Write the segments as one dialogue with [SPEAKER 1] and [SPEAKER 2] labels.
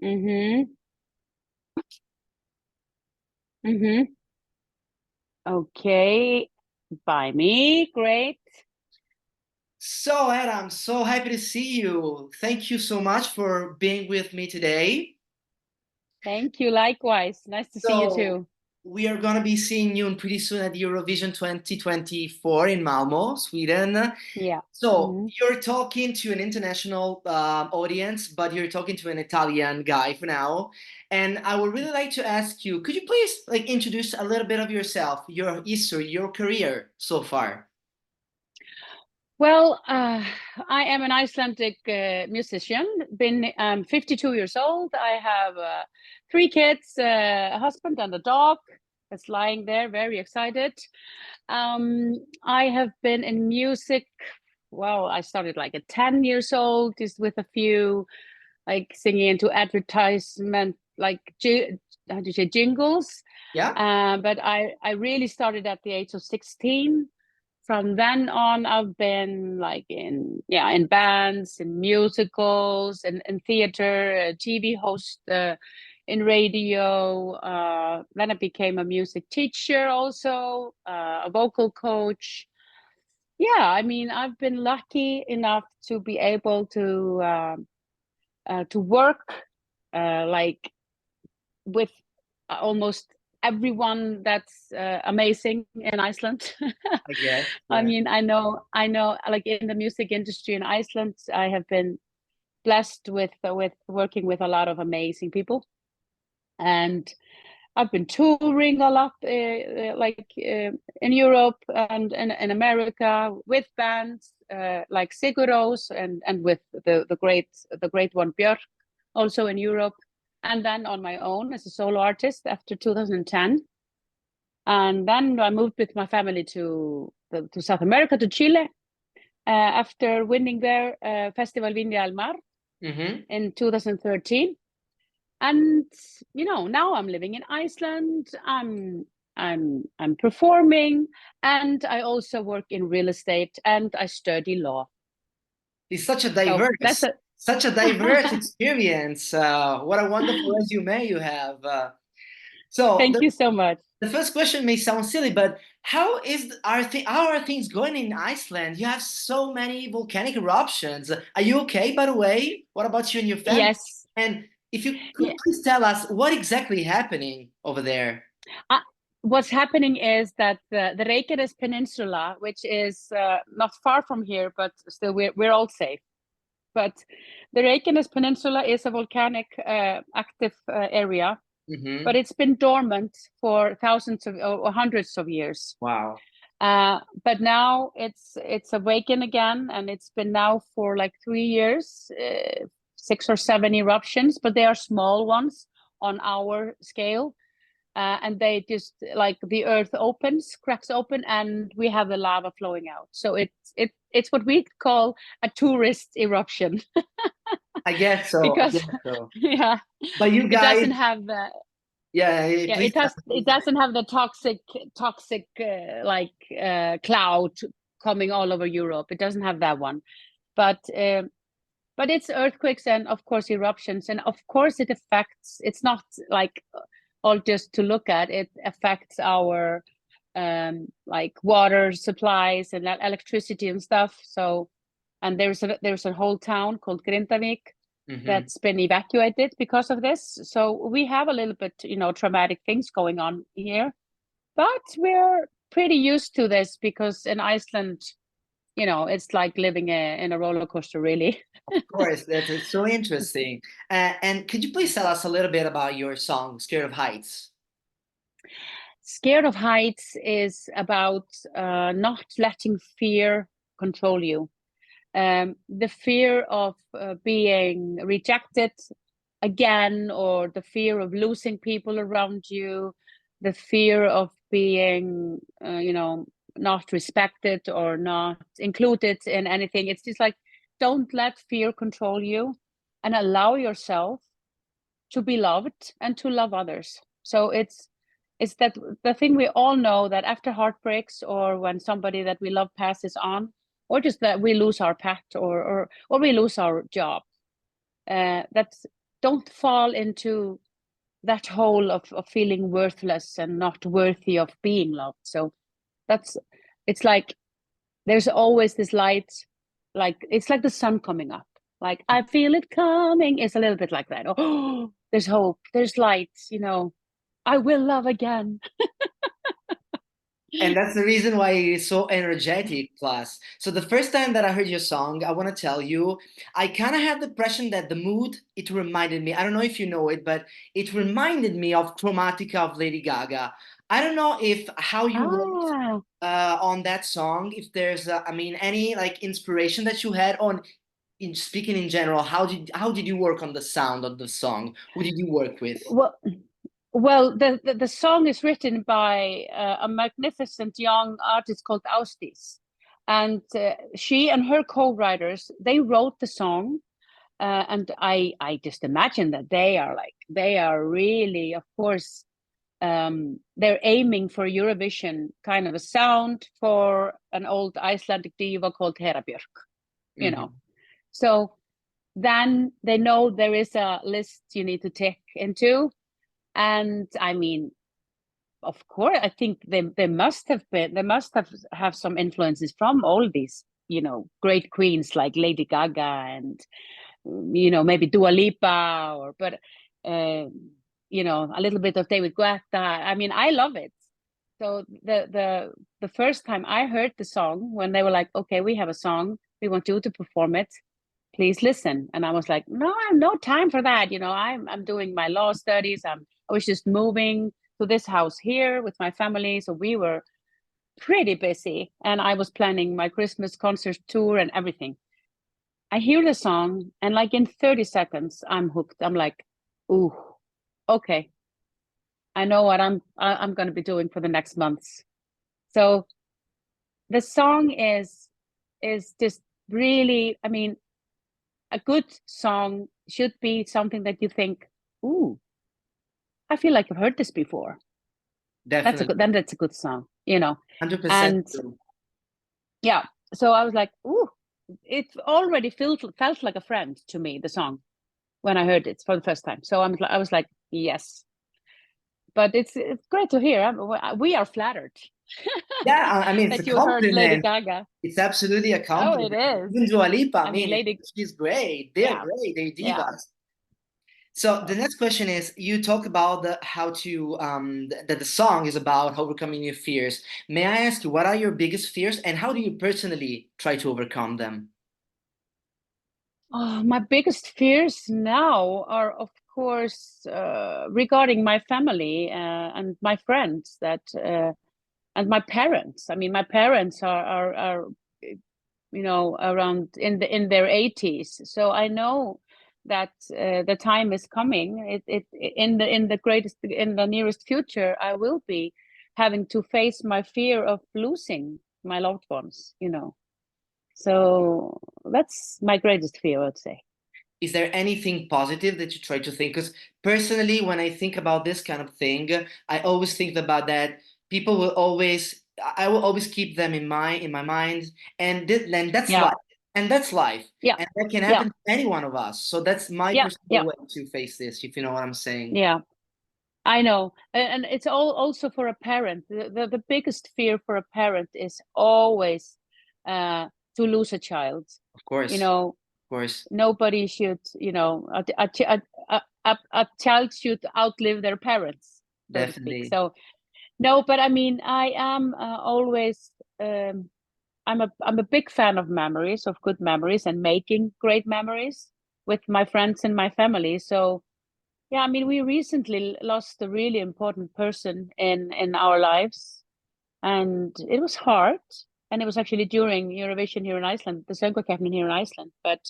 [SPEAKER 1] Mm-hmm. Mm-hmm. Okay. By me. Great.
[SPEAKER 2] So, Hera, I'm so happy to see you. Thank you so much for being with me today.
[SPEAKER 1] Thank you. Likewise. Nice to see you
[SPEAKER 2] So,
[SPEAKER 1] too.
[SPEAKER 2] we are going to be seeing you pretty soon at the Eurovision 2024 in Malmo, Sweden.
[SPEAKER 1] Yeah.
[SPEAKER 2] So,
[SPEAKER 1] Mm-hmm.
[SPEAKER 2] you're talking to an international audience, but you're talking to an Italian guy for now. And I would really like to ask you, could you please introduce a little bit of yourself, your history, your career so far?
[SPEAKER 1] Well, I am an Icelandic musician. Been 52 years old. I have three kids, a husband, and a dog that's lying there, very excited. I have been in music. Well, I started like at 10 years old, just with a few like singing into advertisement, like how do you say jingles.
[SPEAKER 2] Yeah?
[SPEAKER 1] But I really started at the age of 16. From then on, I've been like in bands, in musicals, and theater, TV host, in radio. Then I became a music teacher, also a vocal coach. Yeah, I mean, I've been lucky enough to be able to work like with almost everyone that's amazing in Iceland.
[SPEAKER 2] I guess.
[SPEAKER 1] I
[SPEAKER 2] Yeah.
[SPEAKER 1] mean, I know, like in the music industry in Iceland, I have been blessed with working with a lot of amazing people, and I've been touring a lot, in Europe and in America with bands like Siguros and with the great one Björk, also in Europe, and then on my own as a solo artist after 2010. And then I moved with my family to South America, to Chile, after winning their Festival Viña del Mar
[SPEAKER 2] Mm-hmm.
[SPEAKER 1] in 2013. And now I'm living in Iceland. I'm performing, and I also work in real estate, and I study law.
[SPEAKER 2] It's such a
[SPEAKER 1] So that's
[SPEAKER 2] diverse,
[SPEAKER 1] a
[SPEAKER 2] such a diverse experience. What a wonderful resume you have. So
[SPEAKER 1] thank
[SPEAKER 2] the,
[SPEAKER 1] you so much.
[SPEAKER 2] the first question may sound silly, but how are things going in Iceland? You have so many volcanic eruptions. Are you okay, by the way? What about you and your family?
[SPEAKER 1] Yes.
[SPEAKER 2] And if you could
[SPEAKER 1] Yeah.
[SPEAKER 2] please tell us what exactly happening over there.
[SPEAKER 1] Uh, what's happening is that the Reykjanes Peninsula, which is not far from here, but still we're all safe. But the Reykjanes Peninsula is a volcanic active area,
[SPEAKER 2] Mm-hmm.
[SPEAKER 1] but it's been dormant for thousands of or hundreds of years.
[SPEAKER 2] Wow.
[SPEAKER 1] But now it's awakened again, and it's been now for like 3 years, 6 or 7 eruptions, but they are small ones on our scale. And they just like the earth opens, cracks open, and we have the lava flowing out. So it's what we call a tourist eruption.
[SPEAKER 2] I guess so. I
[SPEAKER 1] Because
[SPEAKER 2] guess so.
[SPEAKER 1] yeah,
[SPEAKER 2] But you
[SPEAKER 1] it
[SPEAKER 2] guys,
[SPEAKER 1] doesn't have the
[SPEAKER 2] yeah,
[SPEAKER 1] yeah
[SPEAKER 2] please
[SPEAKER 1] it
[SPEAKER 2] tell
[SPEAKER 1] has it
[SPEAKER 2] me.
[SPEAKER 1] doesn't have the toxic cloud coming all over Europe. It doesn't have that one, but it's earthquakes and of course eruptions, and of course it affects. It's not like all just to look at. It affects our like water supplies and electricity and stuff. So, and there's a whole town called Grindavik
[SPEAKER 2] Mm-hmm.
[SPEAKER 1] that's been evacuated because of this. So we have a little bit, traumatic things going on here, but we're pretty used to this because in Iceland, it's like living in a roller coaster, really.
[SPEAKER 2] Of course, that's so interesting. And could you please tell us a little bit about your song, Scared of Heights?
[SPEAKER 1] Scared of heights is about not letting fear control you. The fear of being rejected again, or the fear of losing people around you, the fear of being, not respected or not included in anything. It's just like, don't let fear control you, and allow yourself to be loved and to love others. So it's that the thing we all know, that after heartbreaks, or when somebody that we love passes on, or just that we lose our pet, or we lose our job, that's don't fall into that hole of feeling worthless and not worthy of being loved. So it's like there's always this light, like it's like the sun coming up. Like I feel it coming. It's a little bit like that. Oh, there's hope. There's light. I will love again.
[SPEAKER 2] And that's the reason why it is so energetic, plus. So the first time that I heard your song, I want to tell you, I kind of had the impression that the mood, it reminded me, I don't know if you know it, but it reminded me of Chromatica of Lady Gaga. I don't know if how you worked on that song, if there's, I mean, any like inspiration that you had on, in speaking in general, how did you work on the sound of the song? Who did you work with?
[SPEAKER 1] Well, the song is written by a magnificent young artist called Austis, and she and her co-writers, they wrote the song, and I just imagine that they are really, of course, they're aiming for Eurovision kind of a sound for an old Icelandic diva called Hera Björk. So then they know there is a list you need to tick into. And I mean, of course, I think they must have some influences from all these, great queens like Lady Gaga and, maybe Dua Lipa, but a little bit of David Guetta. I mean, I love it. So the first time I heard the song, when they were like, okay, we have a song, we want you to perform it, please listen. And I was like, no, I have no time for that. I'm doing my law studies. I was just moving to this house here with my family. So we were pretty busy, and I was planning my Christmas concert tour and everything. I hear the song, and like in 30 seconds, I'm hooked. I'm like, ooh, okay. I know what I'm going to be doing for the next months. So the song is just really, I mean, a good song should be something that you think, ooh, I feel like I've heard this before.
[SPEAKER 2] Definitely.
[SPEAKER 1] That's a good song,
[SPEAKER 2] 100%
[SPEAKER 1] And
[SPEAKER 2] true.
[SPEAKER 1] yeah, so I was like, ooh, it already felt like a friend to me, the song, when I heard it for the first time. So I was like, yes. But it's great to hear. We are flattered
[SPEAKER 2] Yeah, I mean, it's a
[SPEAKER 1] that you heard Lady
[SPEAKER 2] compliment.
[SPEAKER 1] Gaga.
[SPEAKER 2] It's absolutely a
[SPEAKER 1] Oh, it
[SPEAKER 2] compliment.
[SPEAKER 1] is.
[SPEAKER 2] Even Dua Lipa, I
[SPEAKER 1] I mean,
[SPEAKER 2] mean,
[SPEAKER 1] Lady,
[SPEAKER 2] she's great. They're
[SPEAKER 1] yeah,
[SPEAKER 2] great. They're
[SPEAKER 1] yeah.
[SPEAKER 2] divas. So the
[SPEAKER 1] So,
[SPEAKER 2] next question is, you talk about how to that the song is about overcoming your fears. May I ask you, what are your biggest fears, and how do you personally try to overcome them?
[SPEAKER 1] my biggest fears now are, of course, regarding my family and my friends and my parents. I mean, my parents are around in their 80s, so I know that the time is coming. In the nearest future, I will be having to face my fear of losing my loved ones. So that's my greatest fear, I would say.
[SPEAKER 2] Is there anything positive that you try to think? Because personally, when I think about this kind of thing, I always think about that people will always, I will always keep them in my mind, and then that's
[SPEAKER 1] Yeah,
[SPEAKER 2] life, and that's life,
[SPEAKER 1] yeah,
[SPEAKER 2] and that can
[SPEAKER 1] yeah,
[SPEAKER 2] happen to any one of us. So that's my
[SPEAKER 1] yeah,
[SPEAKER 2] personal
[SPEAKER 1] yeah,
[SPEAKER 2] way to face this, if you know what I'm saying.
[SPEAKER 1] yeah. I know, and it's all also for a parent. The biggest fear for a parent is always uh, to lose a child.
[SPEAKER 2] Of
[SPEAKER 1] You
[SPEAKER 2] course,
[SPEAKER 1] know,
[SPEAKER 2] of course,
[SPEAKER 1] nobody should. A child should outlive their parents, so to speak.
[SPEAKER 2] definitely.
[SPEAKER 1] So no, but I mean, I am always. I'm a big fan of memories, of good memories, and making great memories with my friends and my family. So yeah, I mean, we recently lost a really important person in our lives, and it was hard. And it was actually during Eurovision here in Iceland, the Song Contest here in Iceland. But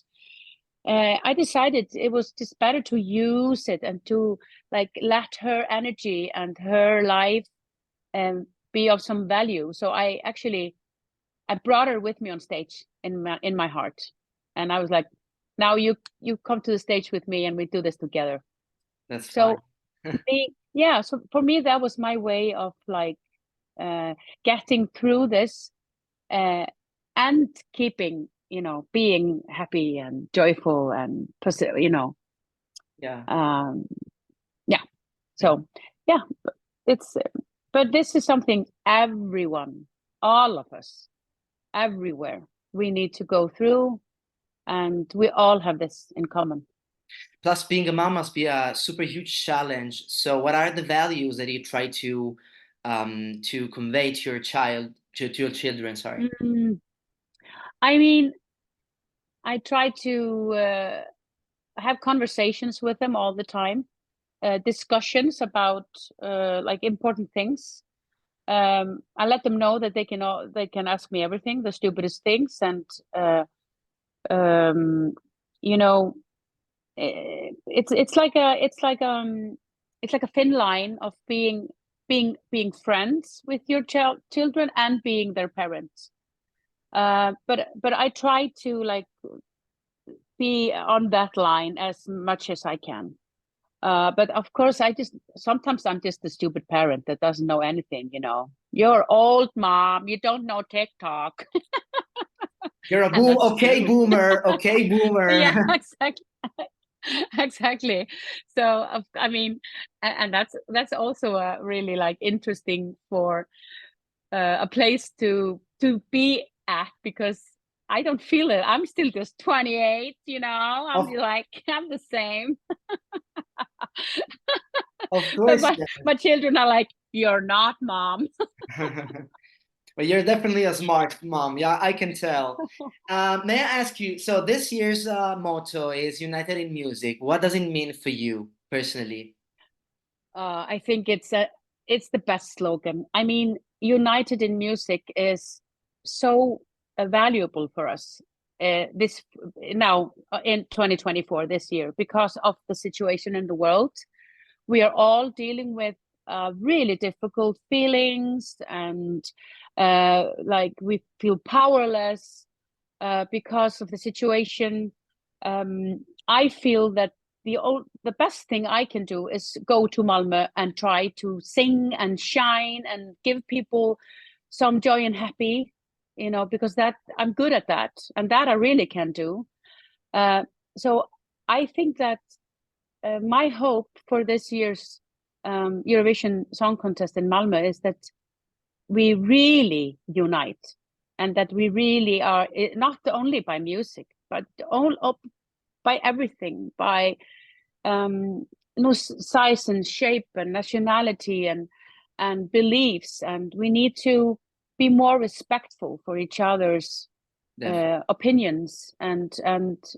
[SPEAKER 1] I decided it was just better to use it and to like let her energy and her life be of some value. So I brought her with me on stage in my heart, and I was like, now you come to the stage with me and we do this together.
[SPEAKER 2] That's fine.
[SPEAKER 1] So yeah, so for me that was my way of like uh, getting through this uh, and keeping being happy and joyful and
[SPEAKER 2] Yeah.
[SPEAKER 1] Yeah. So yeah, but this is something everyone, all of us, everywhere, we need to go through, and we all have this in common.
[SPEAKER 2] Plus, being a mom must be a super huge challenge. So, what are the values that you try to convey to your child, to your children? Sorry.
[SPEAKER 1] I mean, I try to have conversations with them all the time, discussions about like important things. I let them know that they can ask me everything, the stupidest things, and you know, it's like a thin line of being friends with your children and being their parents. But I try to like be on that line as much as I can. But of course, sometimes I'm just the stupid parent that doesn't know anything. You're old, mom. You don't know TikTok.
[SPEAKER 2] You're a
[SPEAKER 1] And that's
[SPEAKER 2] okay,
[SPEAKER 1] true.
[SPEAKER 2] boomer. Okay, boomer.
[SPEAKER 1] Yeah, exactly. Exactly. So I mean, and that's also a really like interesting for a place to be at, because I don't feel it. I'm still just 28, I'm
[SPEAKER 2] Of,
[SPEAKER 1] like, I'm the same.
[SPEAKER 2] of
[SPEAKER 1] But
[SPEAKER 2] course.
[SPEAKER 1] my children are like, you're not, mom.
[SPEAKER 2] Well, you're definitely a smart mom. Yeah, I can tell. May I ask you, so this year's motto is United in Music. What does it mean for you personally?
[SPEAKER 1] I think it's the best slogan. I mean, United in Music is so valuable for us this now in 2024 this year, because of the situation in the world. We are all dealing with really difficult feelings, and like we feel powerless because of the situation. I feel that the best thing I can do is go to Malmö and try to sing and shine and give people some joy and happy, because that I'm good at that, and that I really can do. So I think that my hope for this year's Eurovision Song Contest in Malmö is that we really unite, and that we really are not only by music, but all up by everything, by size and shape and nationality and beliefs, and we need to be more respectful for each other's opinions and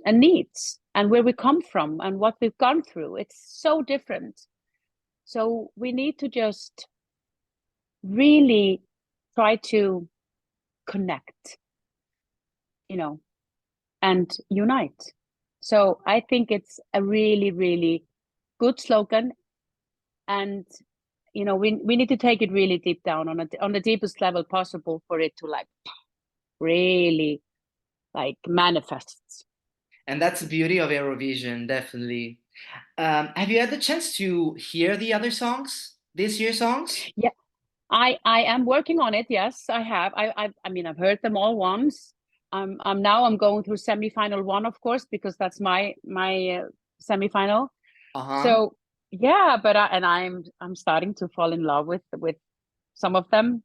[SPEAKER 1] needs, and where we come from and what we've gone through. It's so different. So we need to just really try to connect, and unite. So I think it's a really, really good slogan, and we need to take it really deep down on the deepest level possible for it to like really like manifest.
[SPEAKER 2] And that's the beauty of Eurovision, definitely. Have you had the chance to hear the other songs, this year's songs?
[SPEAKER 1] Yeah, I am working on it. Yes, I have. I mean, I've heard them all once. I'm going through semifinal one, of course, because that's my semifinal.
[SPEAKER 2] Uh-huh.
[SPEAKER 1] So yeah, but I'm starting to fall in love with some of them.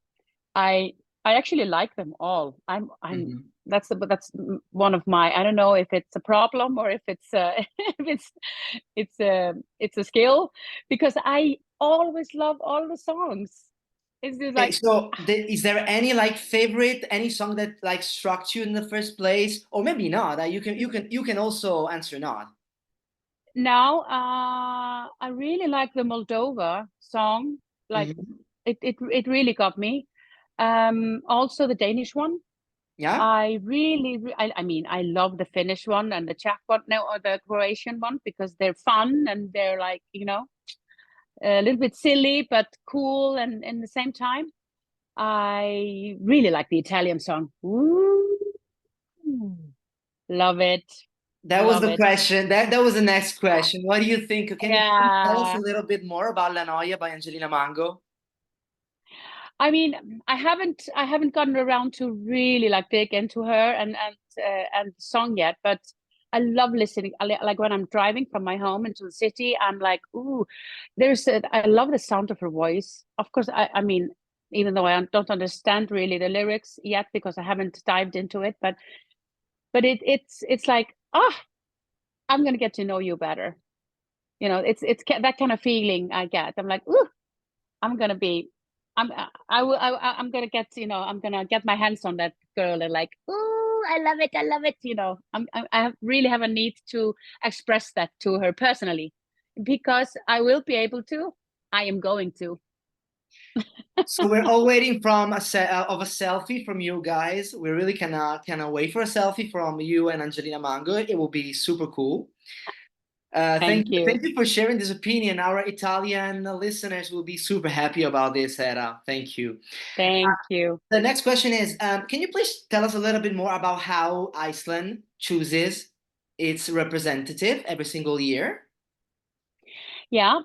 [SPEAKER 1] I actually like them all.
[SPEAKER 2] Mhm.
[SPEAKER 1] That's one of my, I don't know if it's a problem or if it's if it's a skill, because I always love all the songs. It's just
[SPEAKER 2] Okay,
[SPEAKER 1] like,
[SPEAKER 2] so is there any like favorite, any song that like struck you in the first place, or maybe not? You can also answer not.
[SPEAKER 1] now I really like the Moldova song. Like
[SPEAKER 2] Mhm.
[SPEAKER 1] it really got me. Also the Danish one.
[SPEAKER 2] Yeah,
[SPEAKER 1] I really, I mean, I love the Finnish one and the Czech one now, or the Croatian one, because they're fun and they're like, a little bit silly, but cool. And in the same time, I really like the Italian song. Ooh, love it.
[SPEAKER 2] that was
[SPEAKER 1] Love
[SPEAKER 2] the
[SPEAKER 1] it.
[SPEAKER 2] question. That was the next question. What do you think? Can you tell us a
[SPEAKER 1] Yeah.
[SPEAKER 2] little bit more about La Noia by Angelina Mango?
[SPEAKER 1] I mean, I haven't gotten around to really like dig into her and the song yet, but I love listening. Like when I'm driving from my home into the city, I'm like, ooh, I love the sound of her voice. Of course, I mean, even though I don't understand really the lyrics yet because I haven't dived into it, but it's like, I'm gonna get to know you better. You know, it's that kind of feeling I get. I'm like, ooh, I'm gonna be, I'm gonna get, I'm gonna get my hands on that girl and like, ooh, I love it. Really have a need to express that to her personally, because I will be able to. I am going to.
[SPEAKER 2] So we're all waiting from a selfie from you guys. We really cannot wait for a selfie from you and Angelina Mango. It will be super cool.
[SPEAKER 1] Thank you.
[SPEAKER 2] Thank you for sharing this opinion. Our Italian listeners will be super happy about this, Hera. Thank you.
[SPEAKER 1] Thank you.
[SPEAKER 2] The next question is, can you please tell us a little bit more about how Iceland chooses its representative every single year?
[SPEAKER 1] Yeah.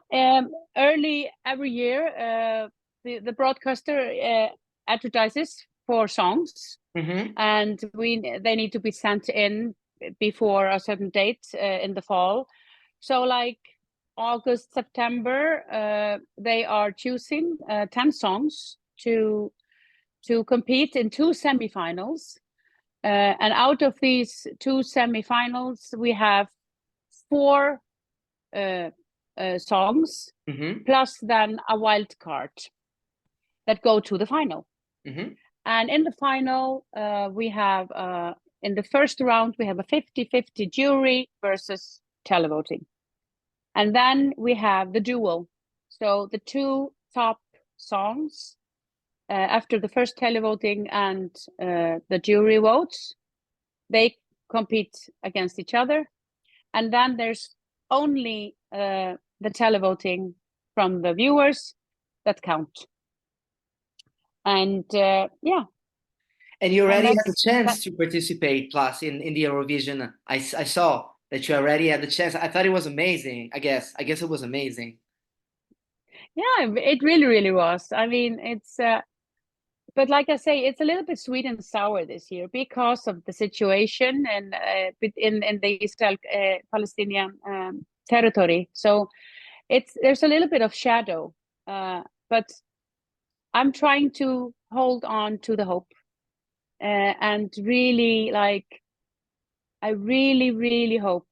[SPEAKER 1] Early every year, the broadcaster advertises for songs, and they need to be sent in before a certain date in the fall. So like August, September, they are choosing 10 songs to compete in 2 semifinals. And out of these 2 semifinals, we have 4 songs, plus then a wild card that go to the final. And in the final, we have, in the first round, we have a 50-50 jury versus televoting. And then we have the duel. So the 2 top songs, after the first televoting and the jury votes, they compete against each other. And then there's only the televoting from the viewers that count. And yeah.
[SPEAKER 2] And you already had the chance to participate, plus in the Eurovision. I saw that you already had the chance. I thought it was amazing. I guess it was amazing.
[SPEAKER 1] Yeah, it really, really was. I mean, it's but like I say, it's a little bit sweet and sour this year because of the situation and in the Israel Palestinian territory. So there's a little bit of shadow, but I'm trying to hold on to the hope and really I really, really hope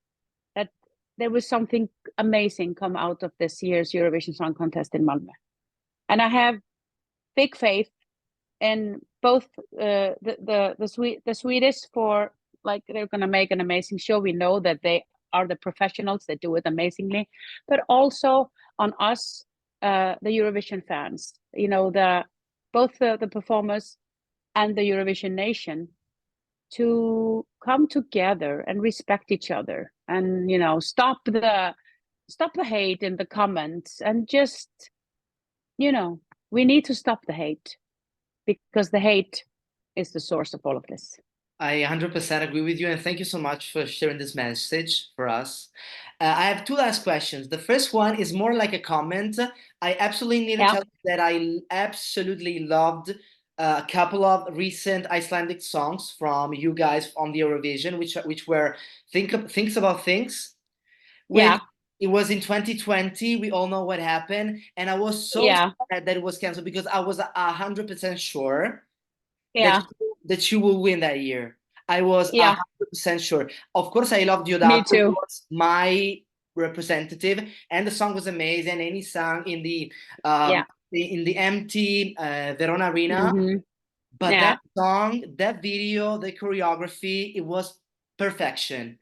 [SPEAKER 1] that there was something amazing come out of this year's Eurovision Song Contest in Malmö. And I have big faith in both the Swedish, for like they're going to make an amazing show. We know that they are the professionals that do it amazingly, but also on us, the Eurovision fans. You know, both the performers and the Eurovision nation to come together and respect each other, and stop the hate in the comments, and just we need to stop the hate, because the hate is the source of all of this.
[SPEAKER 2] I 100% agree with you, and thank you so much for sharing this message for us. I have 2 last questions. The first one is more like a comment. I absolutely need to tell you that I absolutely loved a couple of recent Icelandic songs from you guys on the Eurovision, which were Thinks About Things. It was in 2020. We all know what happened, and I was so sad that it was canceled, because I was 100% sure that you will win that year. I was 100% sure. Of course, I loved Diodato.
[SPEAKER 1] Me too.
[SPEAKER 2] It was my representative, and the song was amazing. And he sang in the empty Verona Arena. But that song, that video, the choreography, it was perfection.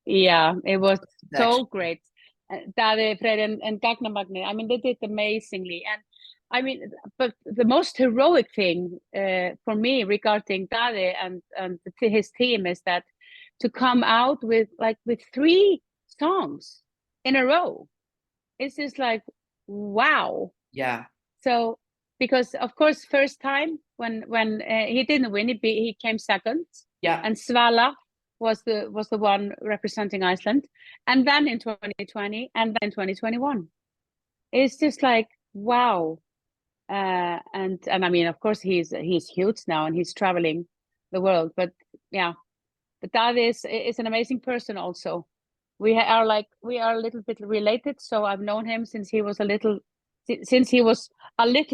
[SPEAKER 1] Yeah, it was so great. Daði, Freyr, and Gagna Magni, I mean, they did amazingly. And I mean, but the most heroic thing for me regarding Daði and his team is that to come out with 3 songs in a row. It's just like, wow.
[SPEAKER 2] Yeah.
[SPEAKER 1] So, because of course, first time when he didn't win, he came second.
[SPEAKER 2] Yeah.
[SPEAKER 1] And Svala was the one representing Iceland, and then in 2020, and then 2021. It's just like, wow. And I mean, of course, he's huge now, and he's traveling the world. But yeah, but that is an amazing person also. We are a little bit related, so I've known him since he was a little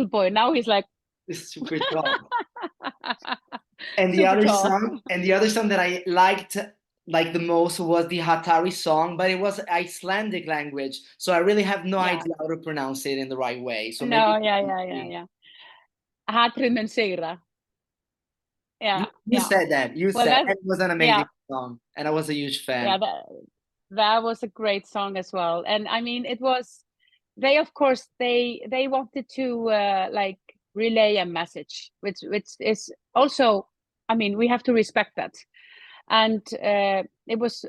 [SPEAKER 1] boy. Now he's like
[SPEAKER 2] It's super tall. And the
[SPEAKER 1] super
[SPEAKER 2] other
[SPEAKER 1] tall.
[SPEAKER 2] song, that I liked like the most was the Hatari song, but it was Icelandic language, so I really have no idea how to pronounce it in the right way. So maybe
[SPEAKER 1] Yeah. Hatrið mun sigra.
[SPEAKER 2] you said that. You
[SPEAKER 1] Well,
[SPEAKER 2] said it was an amazing
[SPEAKER 1] yeah.
[SPEAKER 2] song, and I was a huge fan.
[SPEAKER 1] Yeah, that was a great song as well. And I mean, it was, they of course they wanted to like relay a message, which is also, I mean, we have to respect that. And it was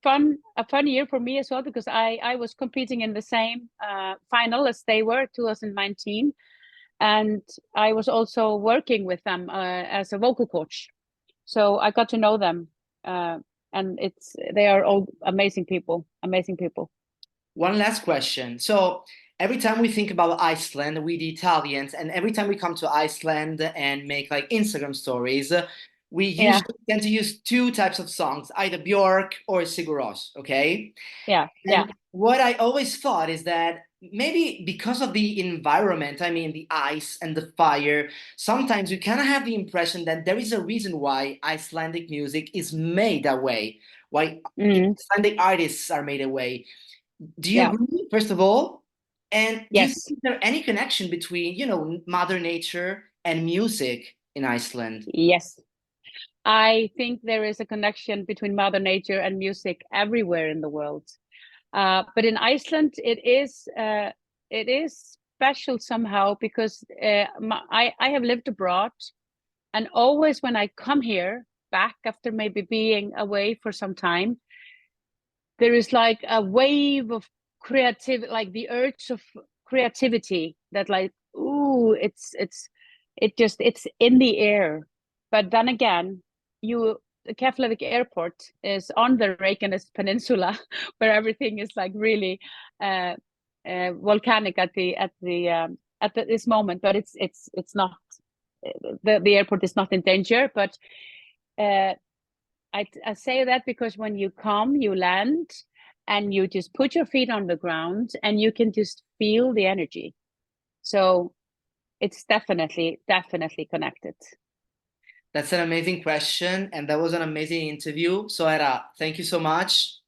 [SPEAKER 1] a fun year for me as well, because I was competing in the same final as they were, 2019, and I was also working with them as a vocal coach, so I got to know them, and they are all amazing people.
[SPEAKER 2] One last question. So every time we think about Iceland, we the Italians, and every time we come to Iceland and make like Instagram stories, we usually tend to use two types of songs, either Björk or Sigur Rós, okay? And what I always thought is that maybe because of the environment, I mean the ice and the fire, sometimes we kind of have the impression that there is a reason why Icelandic music is made that way, why Icelandic artists are made that way. Do you agree, first of all? And do you think there any connection between, you know, Mother Nature and music in Iceland?
[SPEAKER 1] Yes. I think there is a connection between Mother Nature and music everywhere in the world. But in Iceland, it is special somehow, because I have lived abroad, and always when I come here back after maybe being away for some time, there is like a wave of creativity, like the urge of creativity that like, ooh, it's in the air. But then again, the Keflavik airport is on the Reykjanes Peninsula, where everything is like really volcanic at this moment. But it's not, the airport is not in danger. But I say that because when you come, you land, and you just put your feet on the ground, and you can just feel the energy. So it's definitely connected.
[SPEAKER 2] That's an amazing question, and that was an amazing interview. So Hera, thank you so much.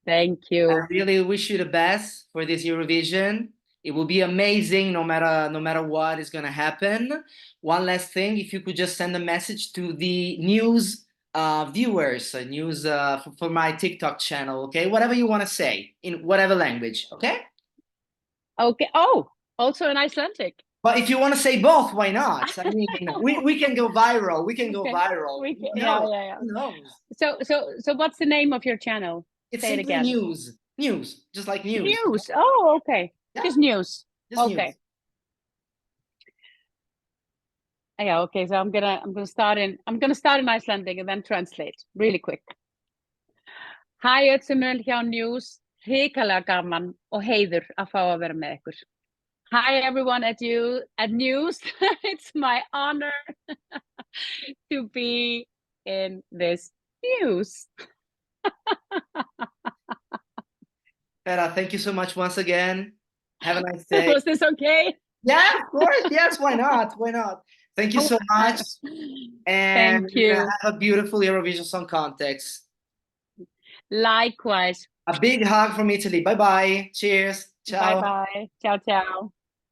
[SPEAKER 1] Thank you.
[SPEAKER 2] I really wish you the best for this Eurovision. It will be amazing no matter what is gonna happen. One last thing, if you could just send a message to the news viewers, news for my TikTok channel, okay? Whatever you want to say in whatever language, okay?
[SPEAKER 1] Okay. Oh, also in Icelandic.
[SPEAKER 2] But if you want to say both, why not? I mean, we can go viral. We can go viral.
[SPEAKER 1] Yeah.
[SPEAKER 2] Who knows?
[SPEAKER 1] So what's the name of your channel?
[SPEAKER 2] It's
[SPEAKER 1] Say it
[SPEAKER 2] simply
[SPEAKER 1] again.
[SPEAKER 2] News, just like news.
[SPEAKER 1] News. Oh, okay. Yeah. Just news.
[SPEAKER 2] Just
[SPEAKER 1] okay.
[SPEAKER 2] News.
[SPEAKER 1] Yeah. Okay. So I'm gonna start in Icelandic and then translate really quick. Hi öll sem eru hjá News. Hrikalega gaman og heiður að fá að vera með ykkur. Hi everyone at News. It's my honor to be in this news.
[SPEAKER 2] Hera, thank you so much once again. Have a nice day.
[SPEAKER 1] Was this okay?
[SPEAKER 2] Yeah, of course. Yes, why not? Why not? Thank you so much. And
[SPEAKER 1] thank you.
[SPEAKER 2] Have a beautiful Eurovision Song Contest.
[SPEAKER 1] Likewise.
[SPEAKER 2] A big hug from Italy. Bye-bye. Cheers. Ciao.
[SPEAKER 1] Bye-bye. Ciao, ciao.